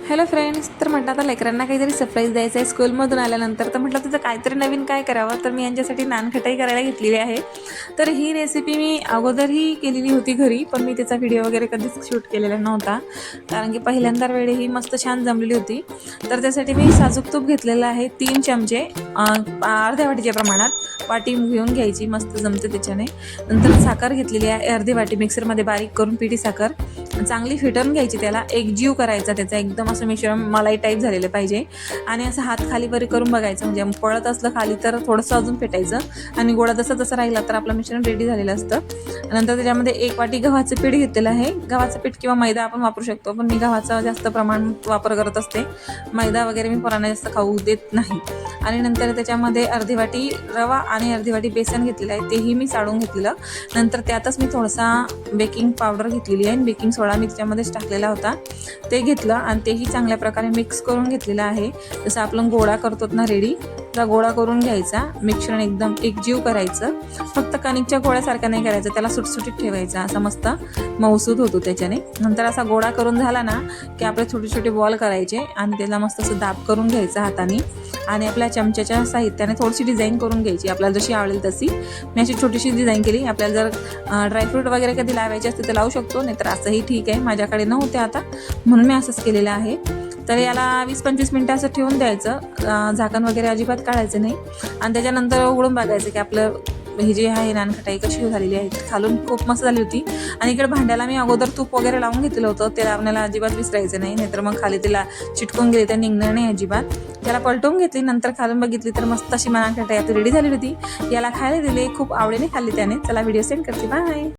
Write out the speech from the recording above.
Hello friends, तर म्हटलं आता लेकरांना काहीतरी सरप्राईज द्यायचं आहे स्कूलमधून आल्यानंतर. तर म्हटलं तिथं काहीतरी नवीन काय करावं, तर मी यांच्यासाठी नानखटाई करायला घेतलेली आहे. तर ही रेसिपी मी अगोदरही केलेली होती घरी, पण मी त्याचा व्हिडिओ वगैरे कधीच शूट केलेला नव्हता, कारण की पहिल्यांदा वेळी ही मस्त छान जमलेली होती. तर त्यासाठी मी साजूक तूप घेतलेलं आहे 3 चमचे, अर्ध्या वाटीच्या प्रमाणात वाटी घेऊन घ्यायची, मस्त जमते त्याच्याने. नंतर साखर घेतलेली आहे अर्धी वाटी, मिक्सरमध्ये बारीक करून पिठी साखर चांगली फिटवून घ्यायची, त्याला एकजीव करायचा, त्याचा एकदम असं मिश्रण मलाई टाईप झालेलं पाहिजे. आणि असं हात खाली वरी करून बघायचं, म्हणजे पळत असलं खाली तर थोडंसं अजून फेटायचं आणि गोळा जसं राहिला तर आपलं मिश्रण रेडी झालेलं असतं. नंतर त्याच्यामध्ये 1 वाटी गव्हाचं पीठ घेतलेलं आहे. गव्हाचं पीठ किंवा मैदा आपण वापरू शकतो, पण मी गव्हाचा जास्त प्रमाण वापर करत असते. मैदा वगैरे मी पोरांना जास्त खाऊ देत नाही. आणि नंतर त्याच्यामध्ये अर्धी वाटी रवा आणि अर्धी वाटी बेसन घेतलेलं आहे, तेही मी चाळून घेतलेलं. नंतर त्यातच मी थोडासा बेकिंग पावडर घेतलेली आहे, बेकिंग सोडा मी त्याच्यामध्येच टाकलेला होता, ते घेतलं आणि तेही चांगल्या प्रकारे मिक्स करून घेतलेलं आहे. जसं आपण गोळा करतो ना रेडी, तर गोळा करून घ्यायचा, मिश्रण एकदम एकजीव करायचं. फक्त कणिकच्या गोळ्यासारखा नाही करायचं, त्याला सुटसुटीत ठेवायचा, असा मस्त मऊसूद होतो त्याच्याने. नंतर असा गोळा करून झाला ना की आपले छोटे छोटे बॉल करायचे आणि त्याला मस्त असं दाब करून घ्यायचा हाताने आणि आपल्या चमच्याच्या साहित्याने थोडीशी डिझाईन करून घ्यायची, आपल्याला जशी आवडेल तशी. मी अशी छोटीशी डिझाईन केली. आपल्याला जर ड्रायफ्रूट वगैरे कधी लावायचे असते तर लावू शकतो, नाहीतर असंही ठीक आहे. माझ्याकडे नव्हते आता, म्हणून मी असंच केलेलं आहे. तर याला 20-25 मिनटं असं ठेवून द्यायचं, झाकण वगैरे अजिबात काढायचं नाही. आणि त्याच्यानंतर उघडून बघायचं की आपलं ही जी आहे नानखटाई कशी झालेली आहे. खालून खूप मस्त झाली होती. आणि इकडे भांड्याला मी अगोदर तूप वगैरे लावून घेतलं होतं, ते लावण्याला अजिबात विसरायचं नाही, नाहीतर मग खाली तिला चिटकून गेली तर निघणार नाही अजिबात. त्याला पलटवून घेतली, नंतर खालून बघितली तर मस्त अशी नानखटाई आपली रेडी झाली होती. याला खायला दिली, खूप आवडीने खाल्ली त्याने. चला व्हिडिओ सेंड करते, बाय.